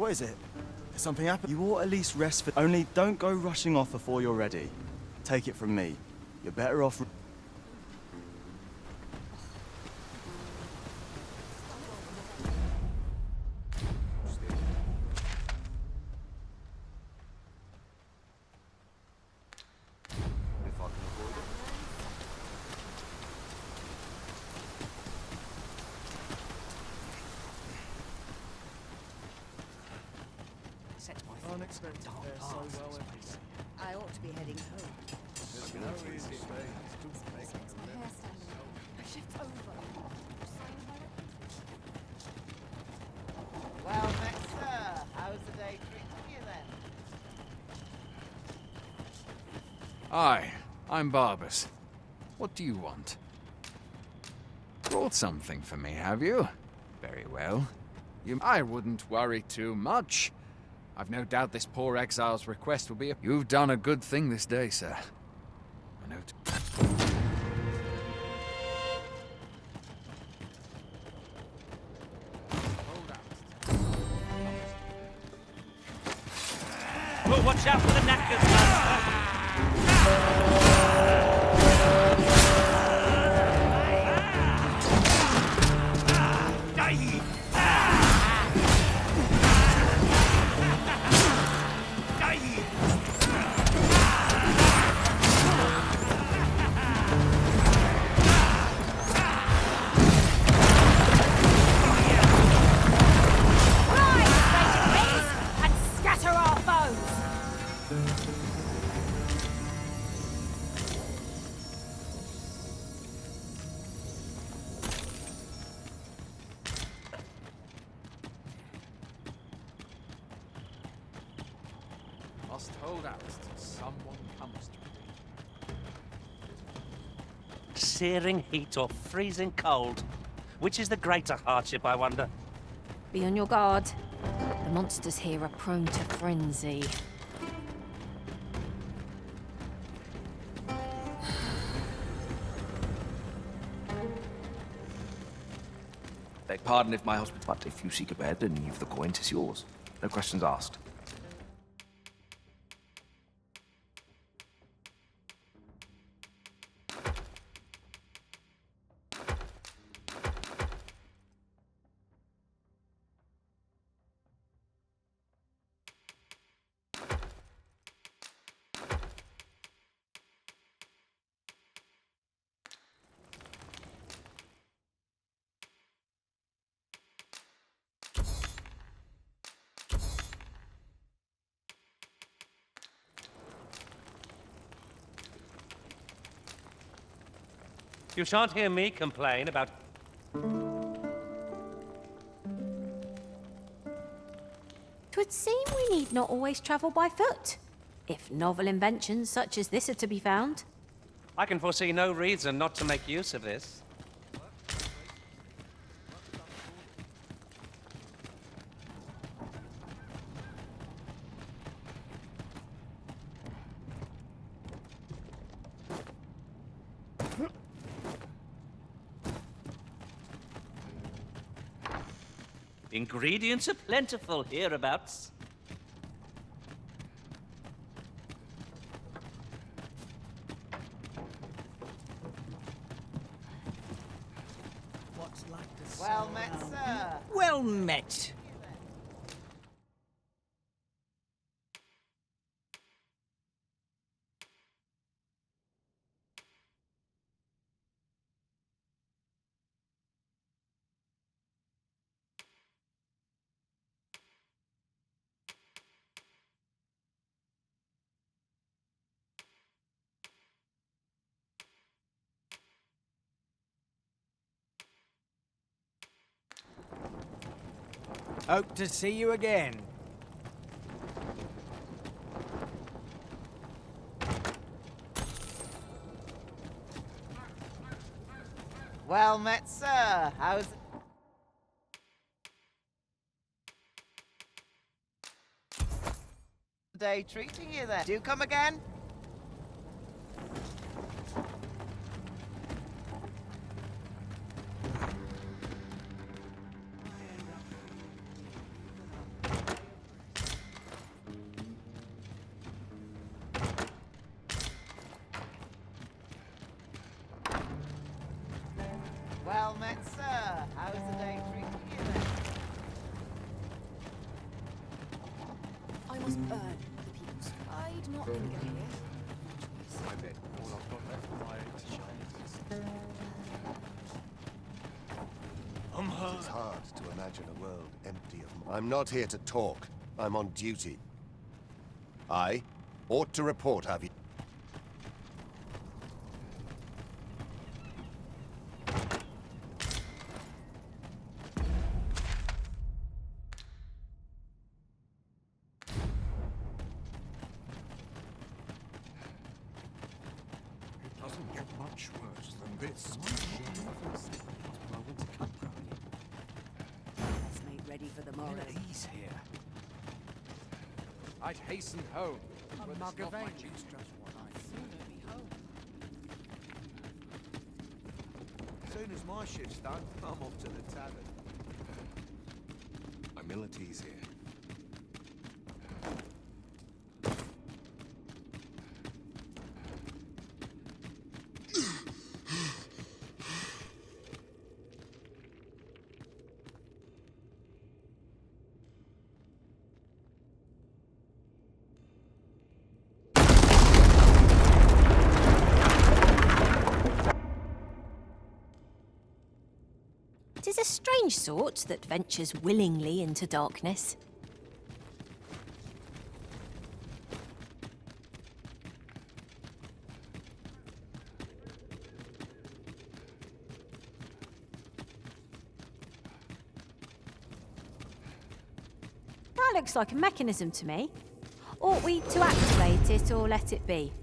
What is it? Has something happened? You ought at least rest for... Only don't go rushing off before you're ready. Take it from me. You're better off... Unexpected. They're so well every I ought to be heading home. Well met, sir. How's the day treating you then? Hi, I'm Barbas. What do you want? Brought something for me, have you? Very well. I wouldn't worry too much. I've no doubt this poor exile's request will be... You've done a good thing this day, sir. I know... Well, watch out for the knackers, master! Must hold out till someone comes to me. Searing heat or freezing cold? Which is the greater hardship, I wonder? Be on your guard. The monsters here are prone to frenzy. Beg pardon if my hospital... But if you seek a bed and leave the coin, 'tis yours. No questions asked. You shan't hear me complain about... Twould seem we need not always travel by foot, if novel inventions such as this are to be found. I can foresee no reason not to make use of this. Ingredients are plentiful hereabouts. What's like to Well met, sir. Well met. Hope to see you again. Well met, sir. How's the day treating you then? Do you come again? was burn the people's pride, not linger here. I bet all I've got left of my shine. It's hard to imagine a world empty of... I'm not here to talk. I'm on duty. I ought to report, have you? It doesn't get much worse than this. Let's make ready for the morrow. Ease here. I'd hasten home. but mug it's not of my ale. juice, just what I As soon as my shift's done, I'm off to the tavern. Humility's here. Tis a strange sort that ventures willingly into darkness. That looks like a mechanism to me. Ought we to activate it or let it be?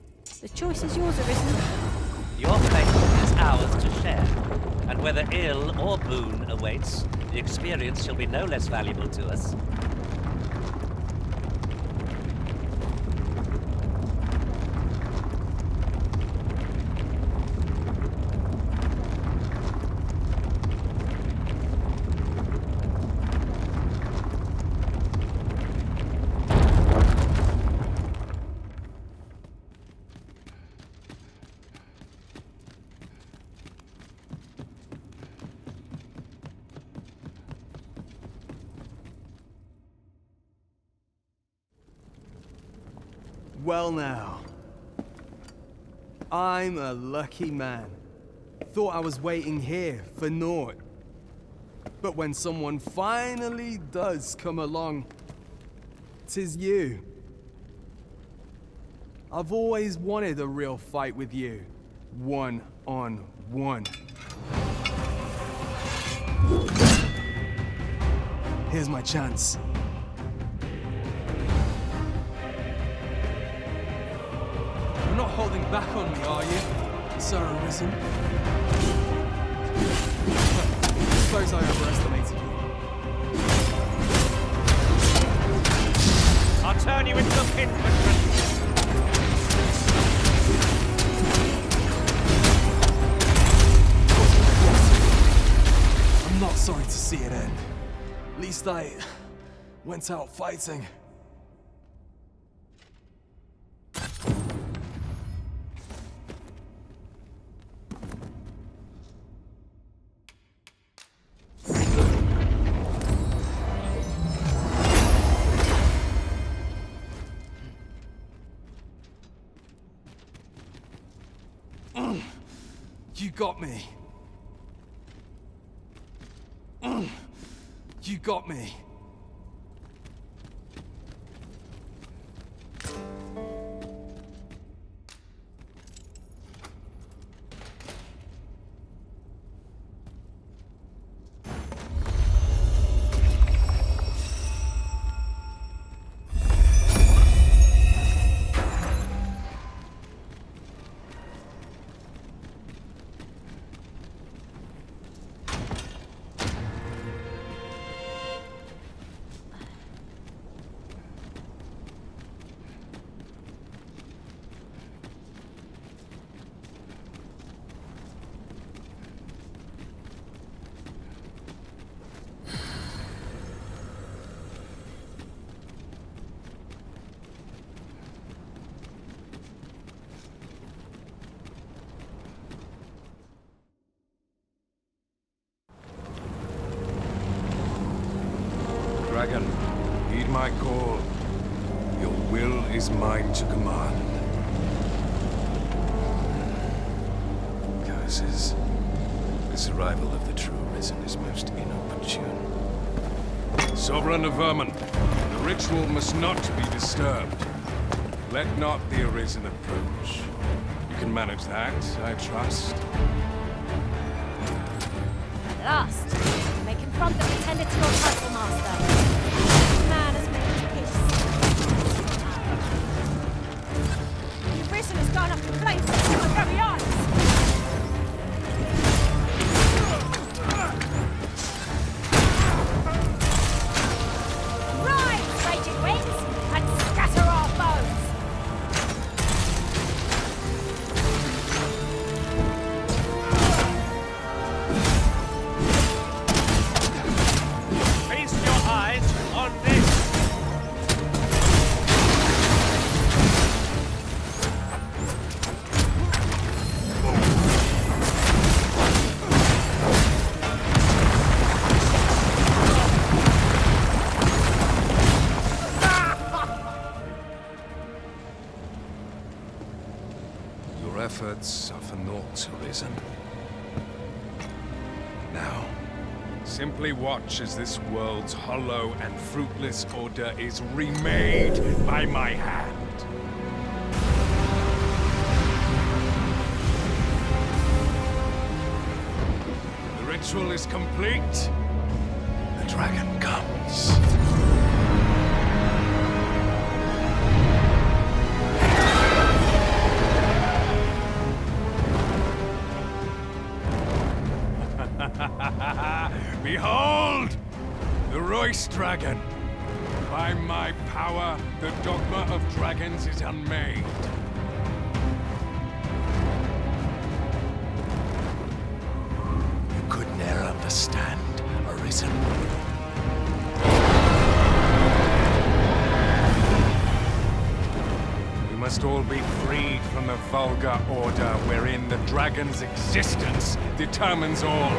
The choice is yours, Arisen. Your fate is ours to share, and whether ill or boon awaits, the experience shall be no less valuable to us. Well now, I'm a lucky man. Thought I was waiting here for naught. But when someone finally does come along, 'tis you. I've always wanted a real fight with you, one-on-one. Here's my chance. You're not holding back on me, are you, Sir Arisen? I suppose I overestimated you. I'll turn you into a pinprick. I'm not sorry to see it end. At least I went out fighting. You got me. You got me. Dragon, heed my call. Your will is mine to command. Curses. This arrival of the true Risen is most inopportune. Sovereign of Vermin, the ritual must not be disturbed. Let not the Arisen approach. You can manage that, I trust. At last, you may confront the pretender to your title, Master. This man has made his peace. The Risen has gone up in flames before my very eyes. Efforts are for naught, Arisen. Now, simply watch as this world's hollow and fruitless order is remade by my hand. The ritual is complete. The dragon comes. Behold! The Royce Dragon! By my power, the Dogma of Dragons is unmade. You could ne'er understand, Arisen. We must all be freed from the vulgar order wherein the dragon's existence determines all.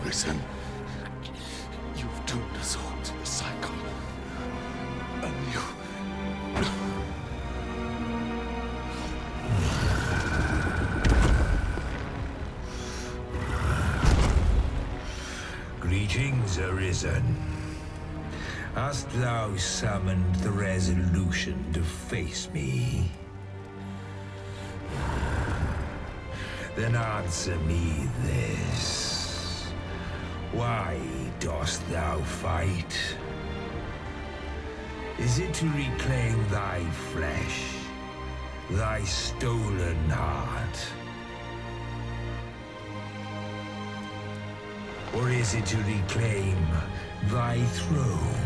Arisen, you've doomed us all to a cycle. Anew. Greetings, Arisen. Hast thou summoned the resolution to face me? Then answer me this. Why dost thou fight? Is it to reclaim thy flesh, thy stolen heart? Or is it to reclaim thy throne?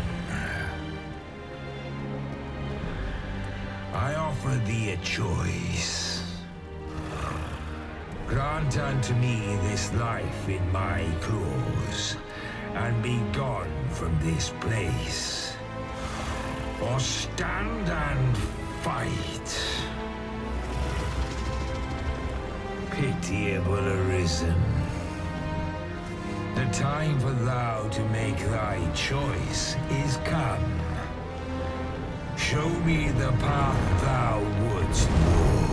I offer thee a choice. Grant unto me this life in my claws, and be gone from this place. Or stand and fight. Pitiable Arisen. The time for thou to make thy choice is come. Show me the path thou wouldst walk.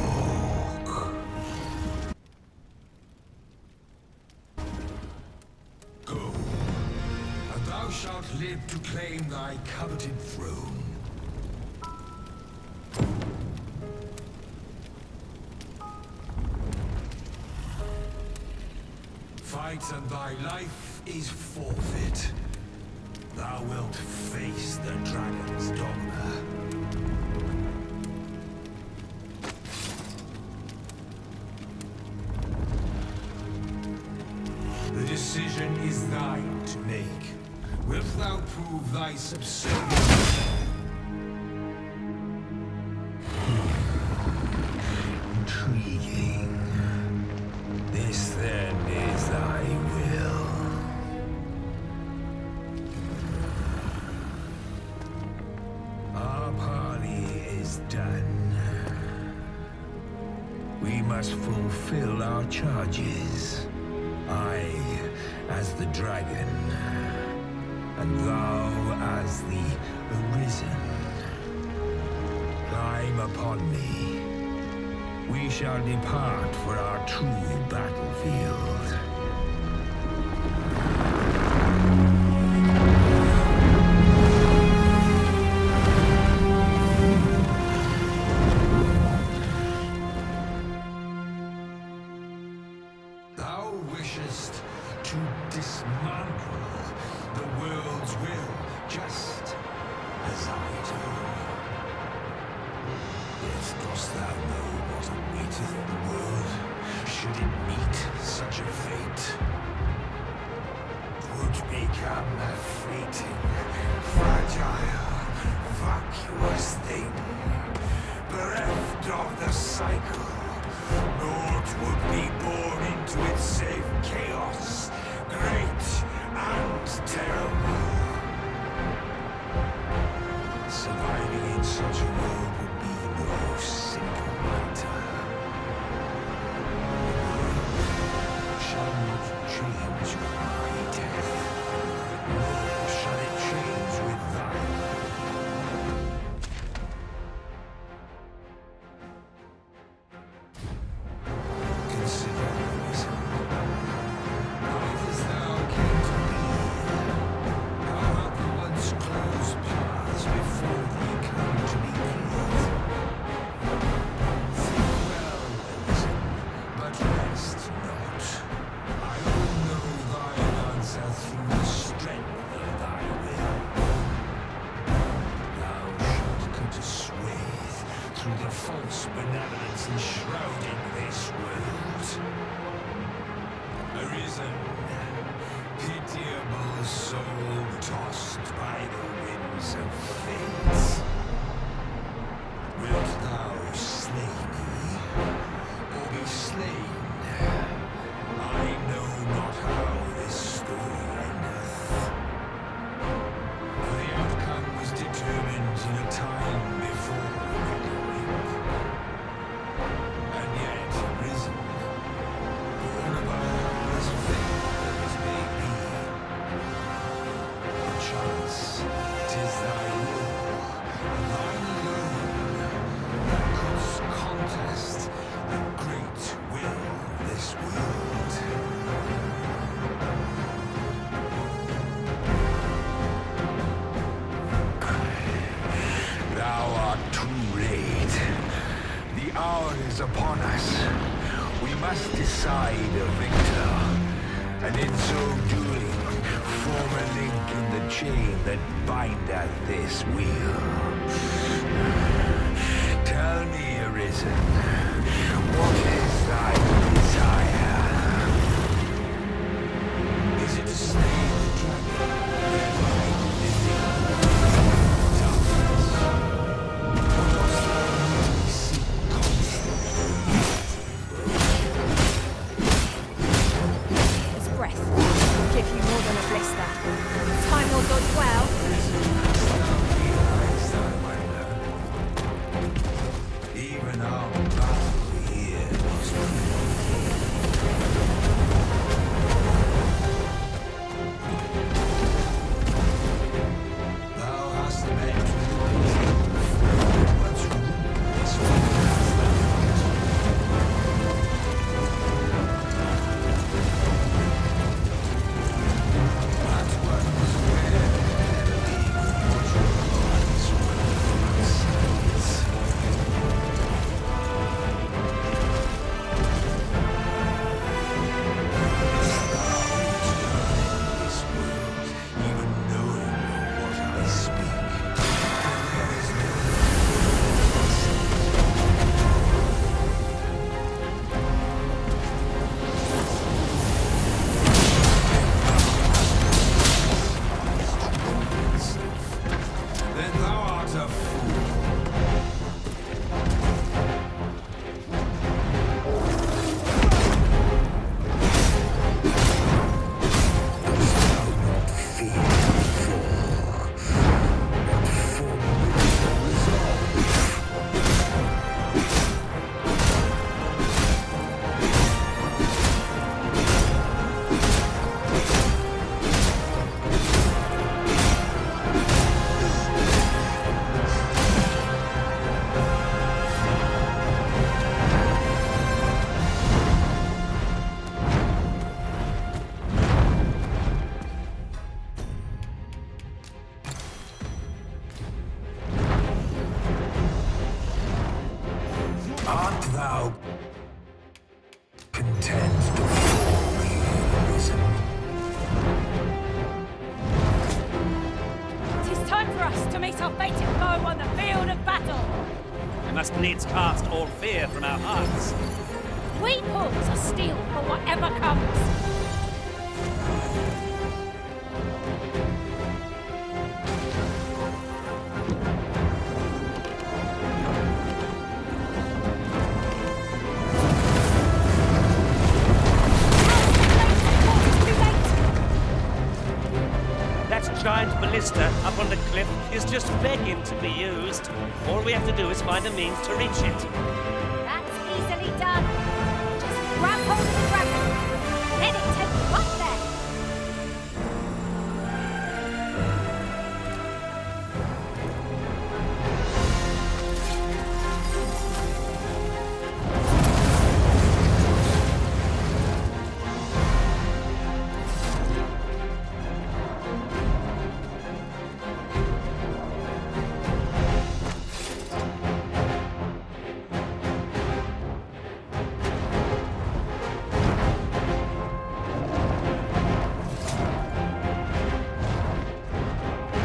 Go, and thou shalt live to claim thy coveted throne. tonight, and thy life is forfeit. Thou wilt face the dragon's dogma. The decision is thine to make. Wilt thou prove thy subservience? Intriguing. This then is thy will. Our parley is done. We must fulfill our charges. I, as the dragon, and thou as the Arisen. Climb upon me. We shall depart for our true battlefield. Thou wishest to dismantle the world's will, just as I do. Yet dost thou know what awaiteth the world, should it meet such a fate? 'Twould become a fleeting, fragile, vacuous thing, bereft of the cycle. Naught would be born into its save chaos, great and terrible. Surviving in such a world would be no simple matter. Shall not change with my death, nor shall it change with thine. Consider the reason. Life as thou came to be. How art the once closed paths before thee come to be cleared? Think well, Arisen, but rest not. I will know thine answer through the strength of thy will. Thou shalt cut a swathe through the false benevolence enshrouding this world. Arisen, pitiable soul tossed by the winds of fate. Wilt thou slay me, or be slain? I know not how this story endeth. For the outcome was determined in a time before reckoning. And yet, Arisen, born of our helpless faith as may be. Perchance, 'tis thy will, and thine alone, that couldst contest the great will of this world. Thou art too late. The hour is upon us. We must decide a victor, and in so doing, form a link in the chain that bindeth this wheel. Tell me, Arisen, what is thy desire? Is it to slay the dragon, thereby living darkness? Or dost thou seek constant His breath will give you more than a blister. Time will dodge well. Even our battle needs cast all fear from our hearts. We pawns are steel for whatever comes. That giant ballista up on the cliff is just begging to be used. All we have to do is find a means to reach it. That's easily done. Just grab hold of the dragon. Let it take you up there.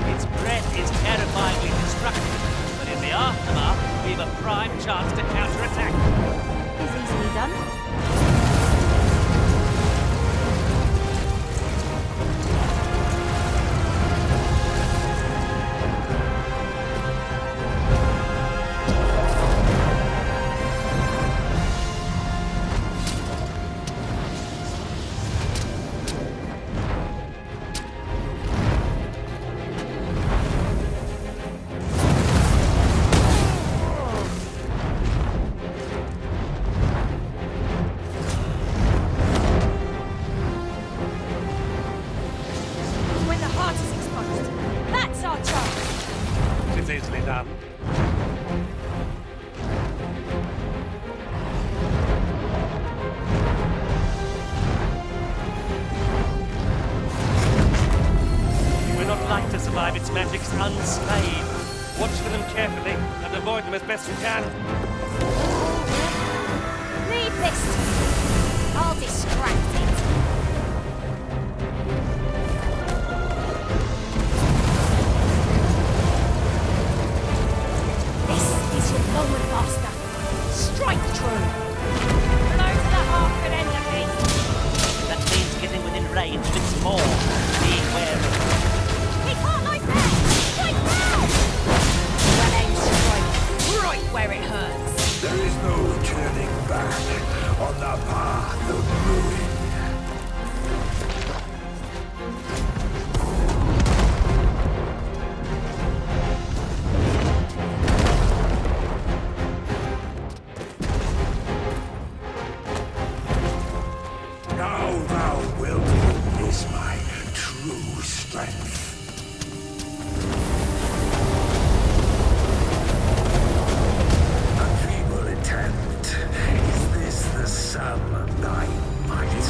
Its breath is terrifyingly destructive, but in the aftermath, we've a prime chance to counterattack. Is easily done. When the heart is exposed, that's our chance. It's easily done. We're not like to survive its magics unscathed. Watch for them carefully and avoid them as best you can. Leave this to me. I'll distract it. This is your moment, master. Strike true. Blow to the heart of an enemy. That means getting within range of its maw. Be wary. He can't like that. Strike now. Well aimed strike. Right where it hurts. There is no turning back on the path of ruin. Now thou wilt witness my true strength. A feeble attempt. Is this the sum of thy might?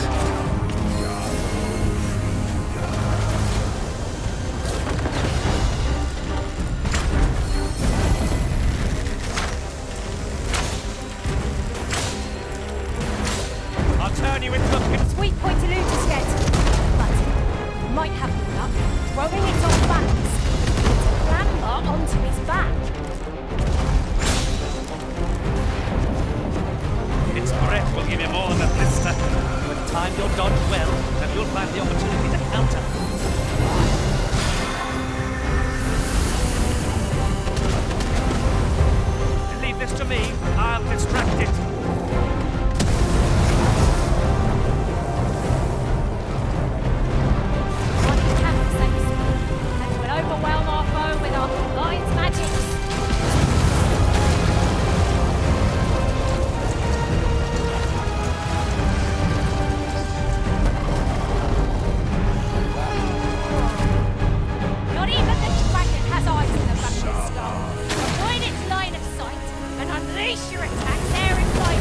I'll turn you into a Sweet point to lose us yet. But you might have the luck throwing it off balance. Clamber onto his back. Its breath will give you more than a blister. With time you'll dodge well, and you'll find the opportunity to counter. Leave this to me. I'll distract it. On his camp says, and we'll overwhelm our foe with our lion's magics. Not even the dragon has eyes in the back of his skull. Avoid its line of sight and unleash your attacks there inside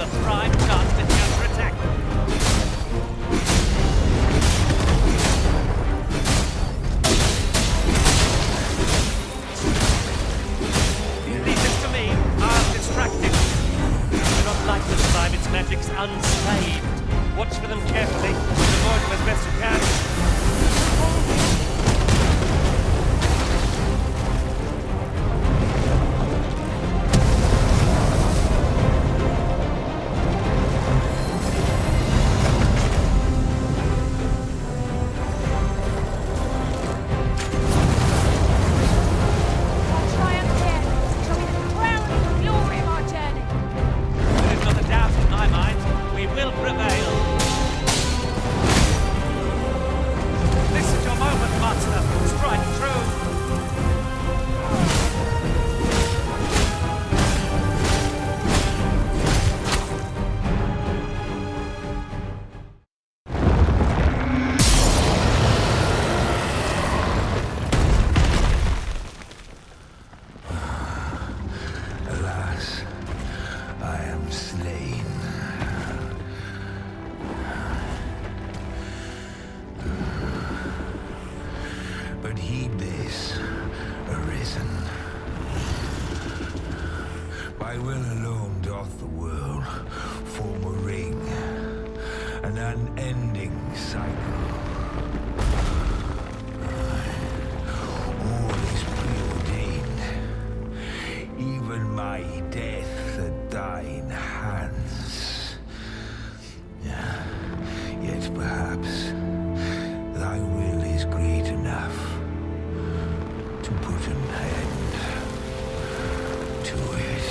a prime chance to counterattack. Leave this to me. I'll distract it. Do not like to survive its magics unscathed. Watch for them carefully and avoid them as best you can. But heed this, Arisen. By will alone doth the world form a ring, an unending cycle. All is preordained, even my death at thine hands. Yet perhaps thy will is great enough to put an end to it.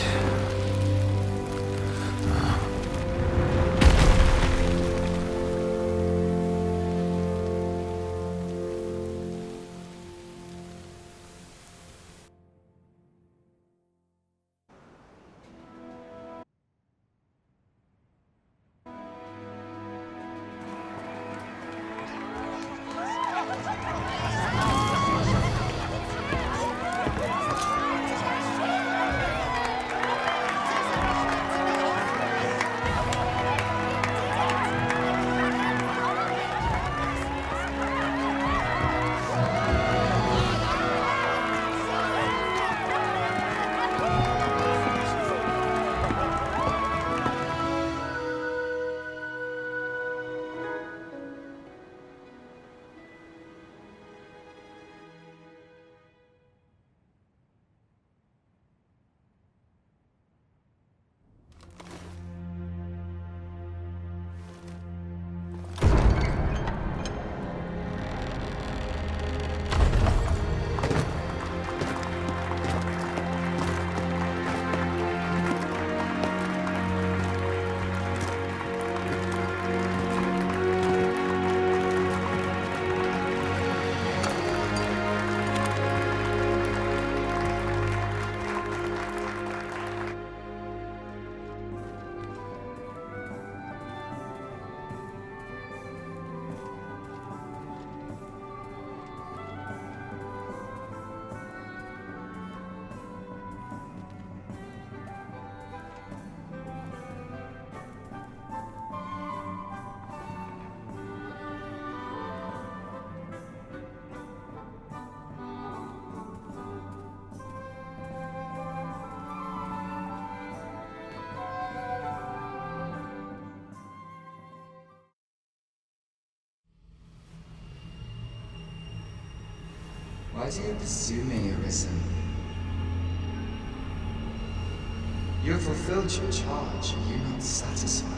Why do you pursue me, Arisen? You have fulfilled your charge, are you not satisfied?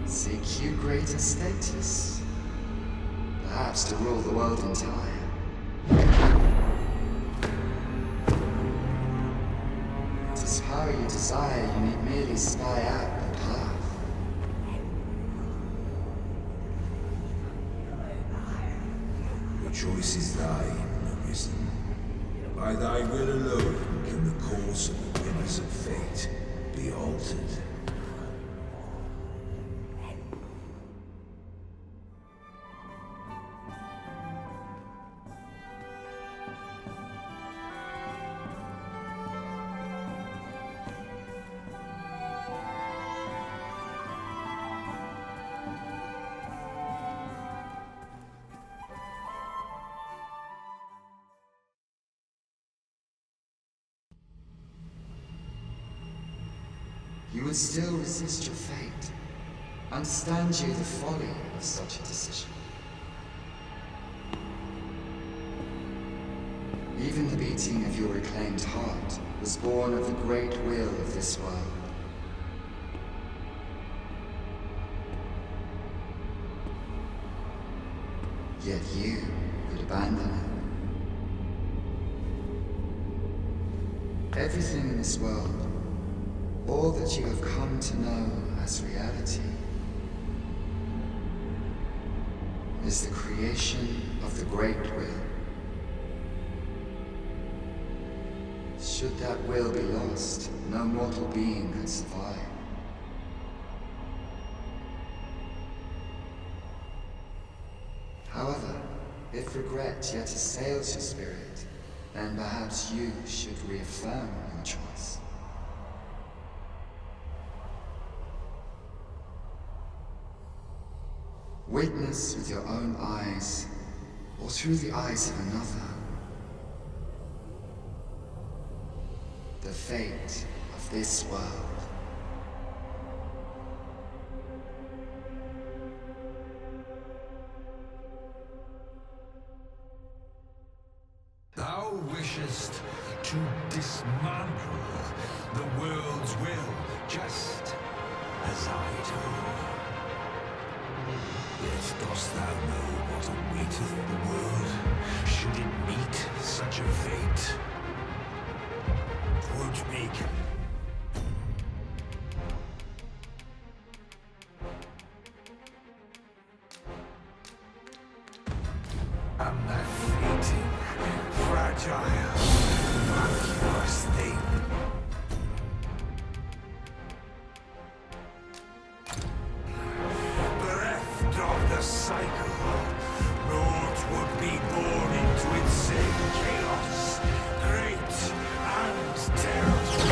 Seek you greater status? Perhaps to rule the world entire? It is power you desire, you need merely spy out the path. The choice is thine, Arisen. By thy will alone can the course of the rivers of fate be altered. you would still resist your fate. Understand you the folly of such a decision. Even the beating of your reclaimed heart was born of the great will of this world. Yet you would abandon it. Everything in this world, all that you have come to know as reality, is the creation of the great will. Should that will be lost, no mortal being could survive. However, if regret yet assails your spirit, then perhaps you should reaffirm your choice. Witness with your own eyes, or through the eyes of another, the fate of this world. Thou wishest to dismantle the world's will, just as I do. Yet dost thou know what awaiteth the world, should it meet such a fate? 'Twould make am that fleeting, fragile, vacuous thing. Bereft of the cycle, naught would be born into its same chaos, great and terrible.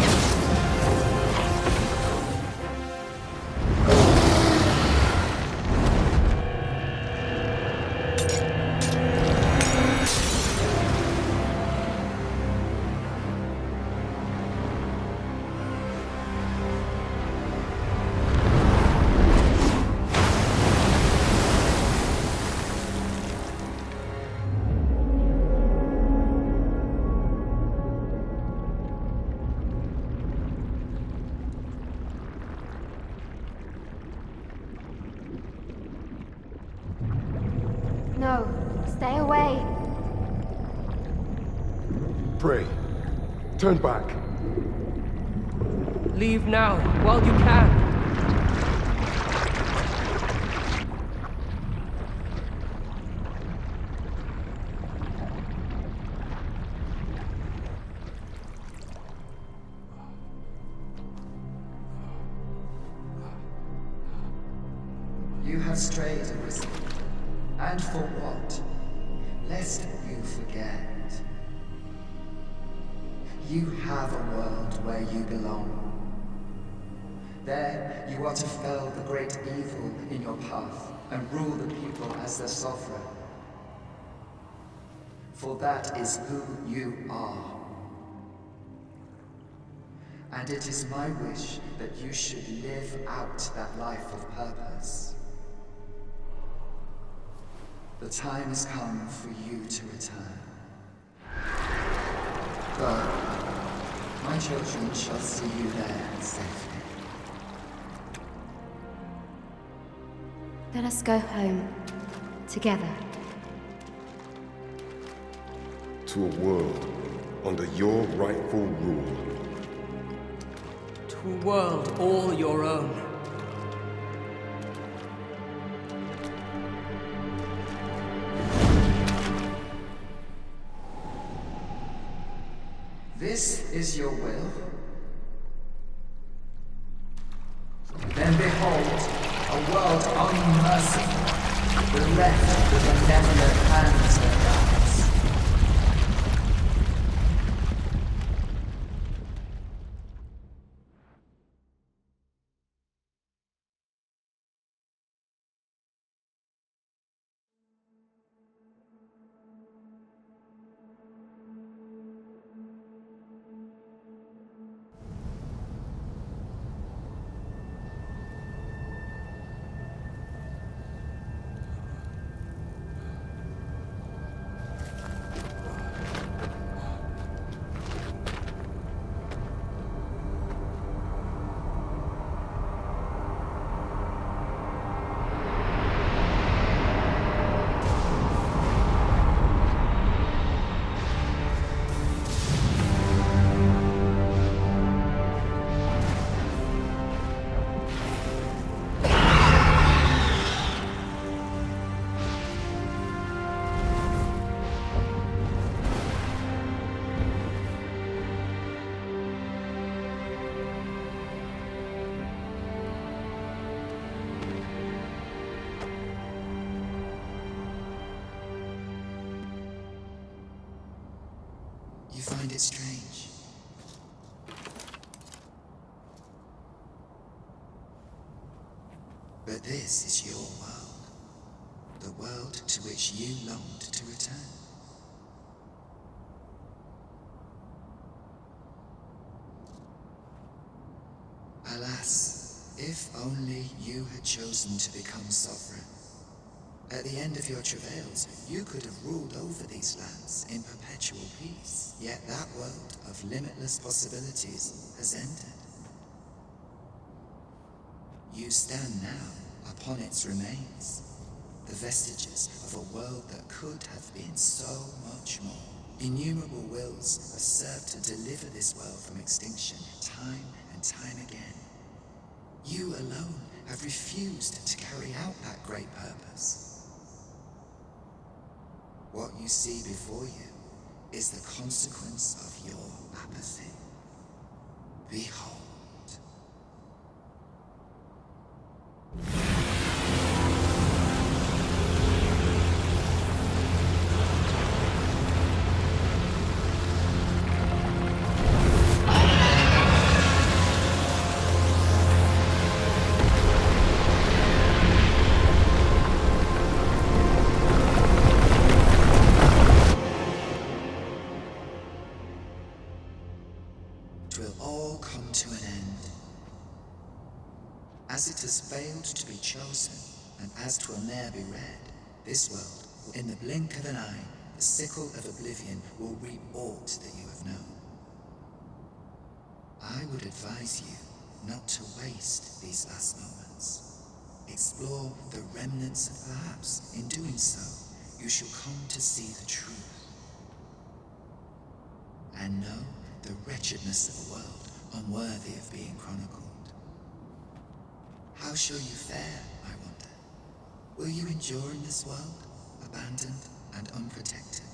No, stay away. Pray. Turn back. Leave now, while you can. You have strayed, Arisen. And for what? Lest you forget. You have a world where you belong. There, you are to fell the great evil in your path and rule the people as their sovereign. For that is who you are. And it is my wish that you should live out that life of purpose. The time has come for you to return. Go. My children shall see you there safely. Let us go home. Together. To a world under your rightful rule. To a world all your own. This is your will? Then behold, a world unmerciful, bereft with benevolent hands and guides. find it strange. But this is your world. The world to which you longed to return. Alas, if only you had chosen to become sovereign. At the end of your travails, you could have ruled over these lands in perpetual peace. Yet that world of limitless possibilities has ended. You stand now upon its remains, the vestiges of a world that could have been so much more. Innumerable wills have served to deliver this world from extinction time and time again. You alone have refused to carry out that great purpose. What you see before you is the consequence of your apathy. Behold. As it has failed to be chosen, and as 'twill ne'er be read, this world, in the blink of an eye, the sickle of oblivion will reap aught that you have known. I would advise you not to waste these last moments. Explore the remnants of perhaps, in doing so, you shall come to see the truth. And know the wretchedness of a world unworthy of being chronicled. How shall you fare, I wonder? Will you endure in this world, abandoned and unprotected?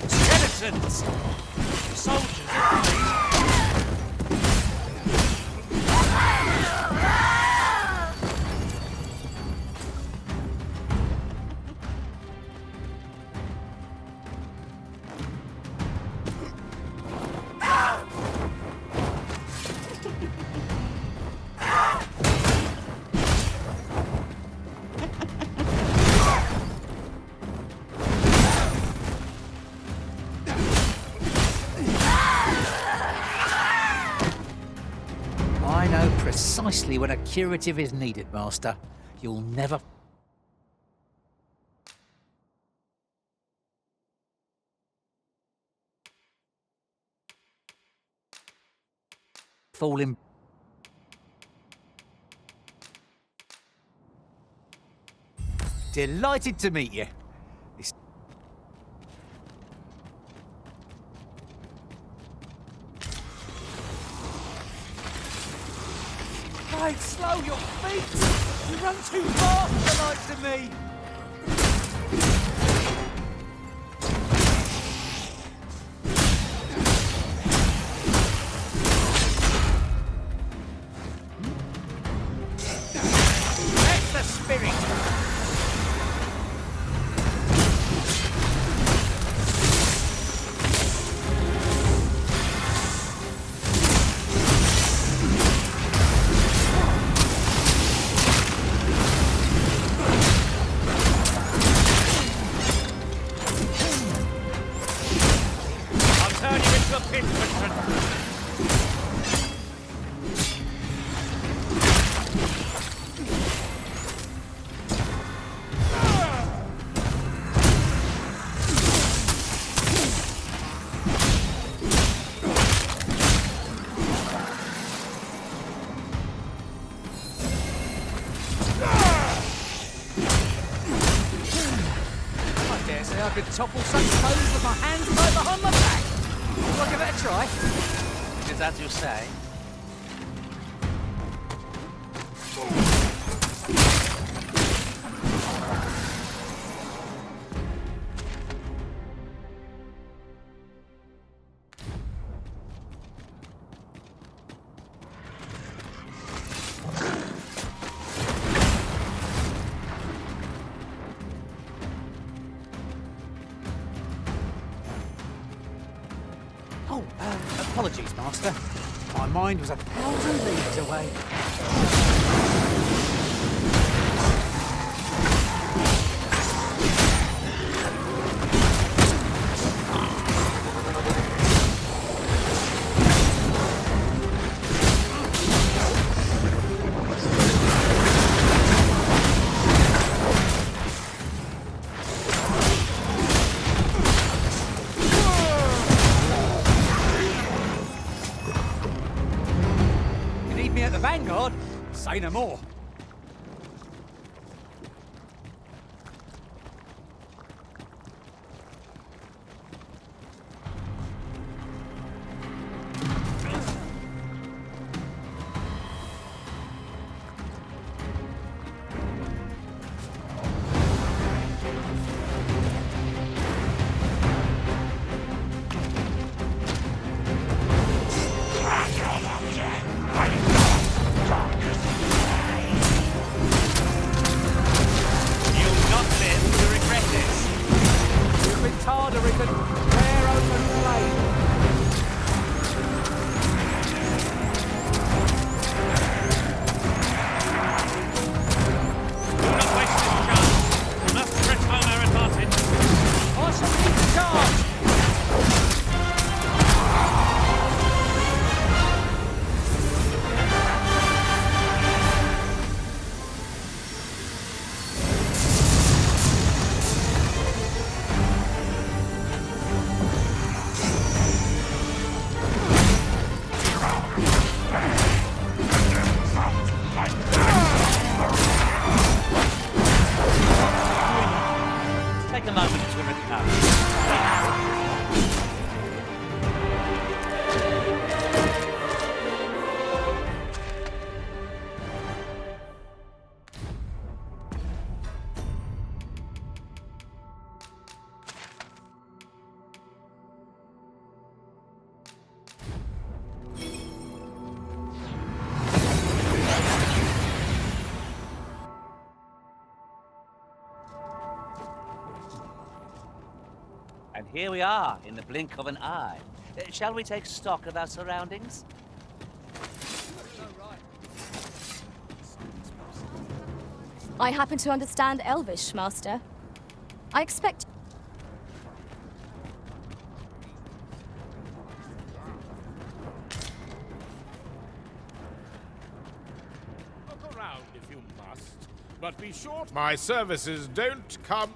Skeletons! Soldiers, please! Precisely when a curative is needed, Master. You'll never... fall in... Delighted to meet you. Hey, slow your feet! You run too fast for the likes of me! That's the spirit! I could topple such foes with my hands tied behind my back. Will I give it a try? Is that you say? Apologies, Master. My mind was 1,000 leagues away. Vanguard, say no more. And here we are, in the blink of an eye. Shall we take stock of our surroundings? I happen to understand Elvish, Master. I expect... Look around if you must. but be sure my services don't come...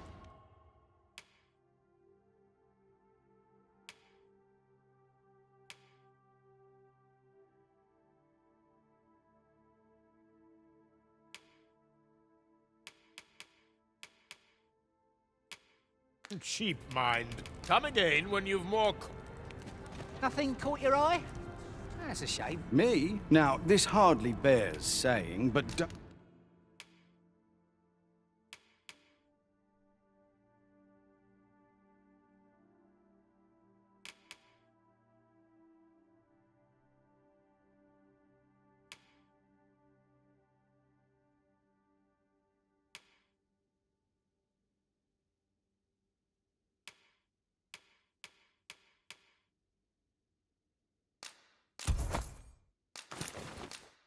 Cheap mind. Come again when you've more... Nothing caught your eye? That's a shame. Me? Now, this hardly bears saying, but...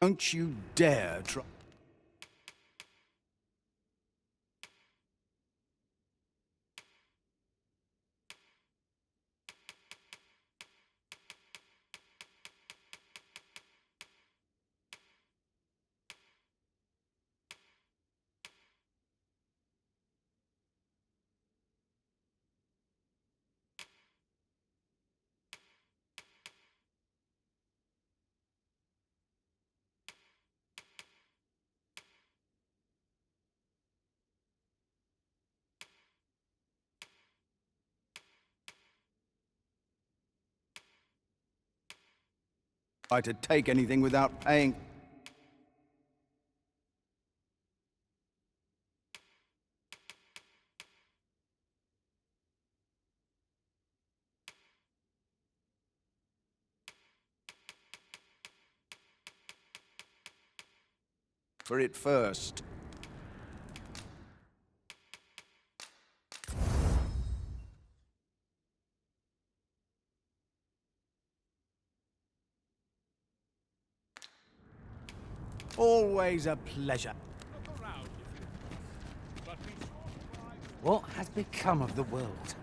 Don't you dare try... to take anything without paying... for it first. Always a pleasure. What has become of the world?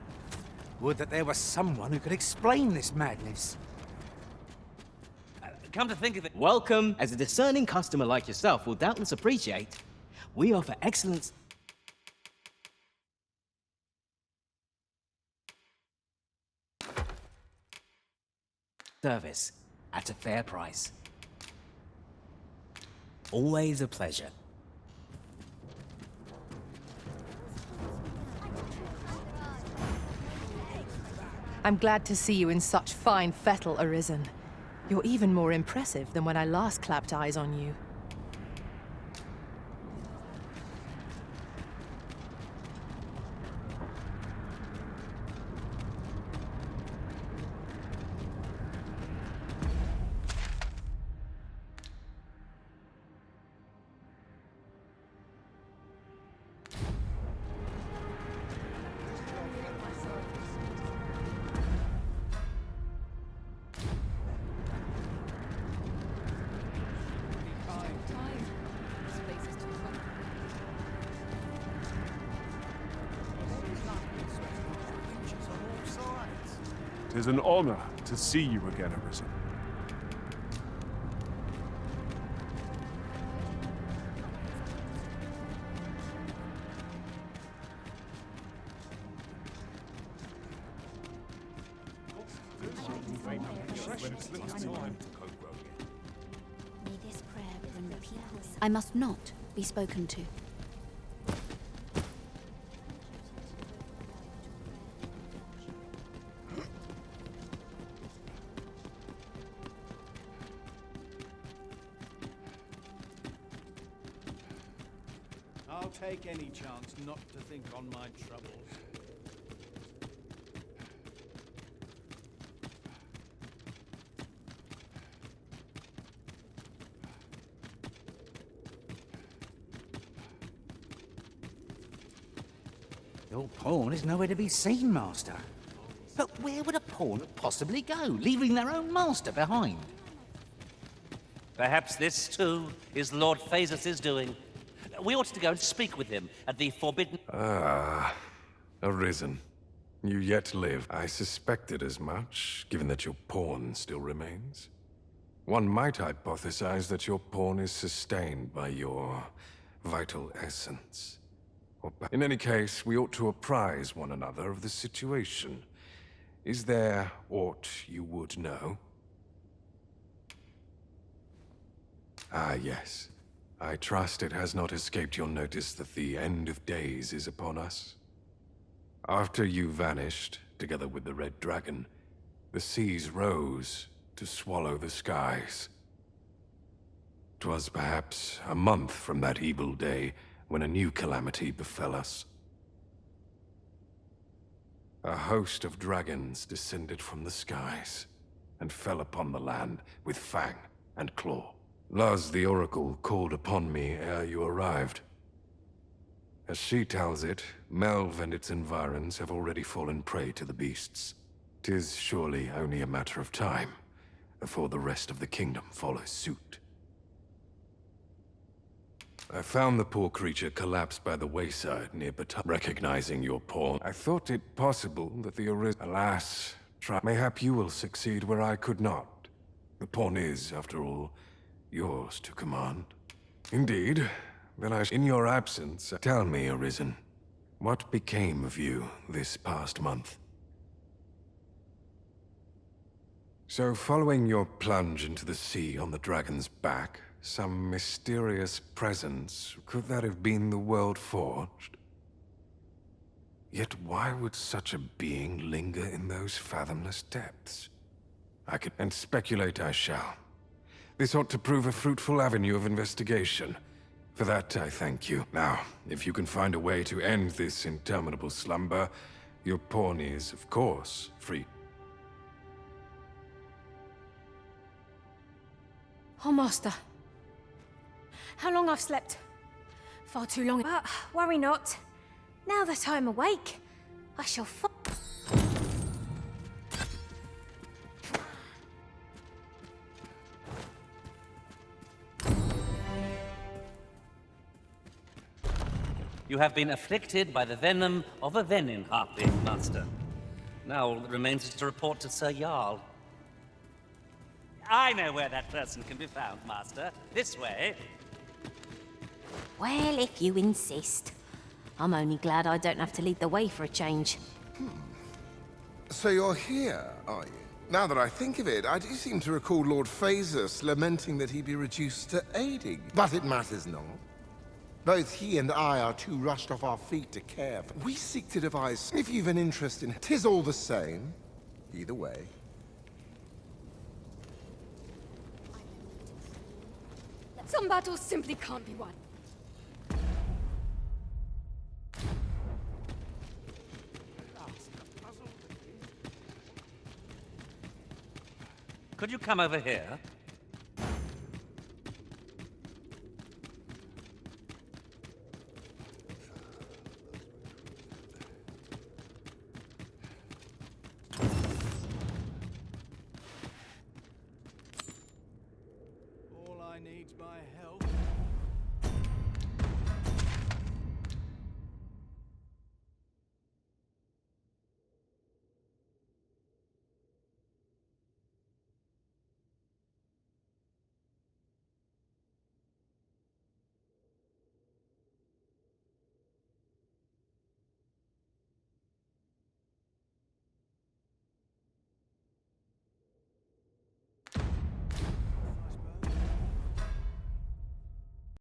Would that there was someone who could explain this madness. Come to think of it... Welcome. As a discerning customer like yourself will doubtless appreciate, we offer excellent... service at a fair price. Always a pleasure. I'm glad to see you in such fine fettle, Arisen. You're even more impressive than when I last clapped eyes on you. It is an honor to see you again, Arisen. I must not be spoken to. I'll take any chance not to think on my troubles. Your pawn is nowhere to be seen, Master. But where would a pawn possibly go, leaving their own master behind? Perhaps this, too, is Lord Phasus' doing. We ought to go and speak with him at the forbidden... Ah, Arisen. You yet live. I suspected as much, given that your pawn still remains. One might hypothesize that your pawn is sustained by your vital essence. In any case, we ought to apprise one another of the situation. Is there aught you would know? Ah, yes. I trust it has not escaped your notice that the end of days is upon us. After you vanished, together with the Red Dragon, the seas rose to swallow the skies. 'Twas perhaps a month from that evil day when a new calamity befell us. A host of dragons descended from the skies and fell upon the land with fang and claw. Luz, the Oracle, called upon me ere you arrived. As she tells it, Melve and its environs have already fallen prey to the beasts. 'Tis surely only a matter of time before the rest of the kingdom follows suit. I found the poor creature collapsed by the wayside near Batam. Recognizing your pawn, I thought it possible that the Alas, mayhap you will succeed where I could not. The pawn is, after all, yours to command. Indeed, then in your absence, tell me, Arisen, what became of you this past month? So, following your plunge into the sea on the dragon's back, some mysterious presence, could that have been the world forged? Yet why would such a being linger in those fathomless depths? And speculate I shall. This ought to prove a fruitful avenue of investigation. For that, I thank you. Now, if you can find a way to end this interminable slumber, your pawn is, of course, free. Oh, Master. How long I've slept? Far too long. But worry not. Now that I'm awake, I shall You have been afflicted by the venom of a venin harpy, Master. Now all that remains is to report to Sir Jarl. I know where that person can be found, Master. This way. Well, if you insist. I'm only glad I don't have to lead the way for a change. So you're here, are you? Now that I think of it, I do seem to recall Lord Phasus lamenting that he be reduced to aiding. But it matters not. Both he and I are too rushed off our feet to care for. We seek to devise. If you've an interest in it, 'tis all the same. Either way. Some battles simply can't be won. Could you come over here? All I need's my help.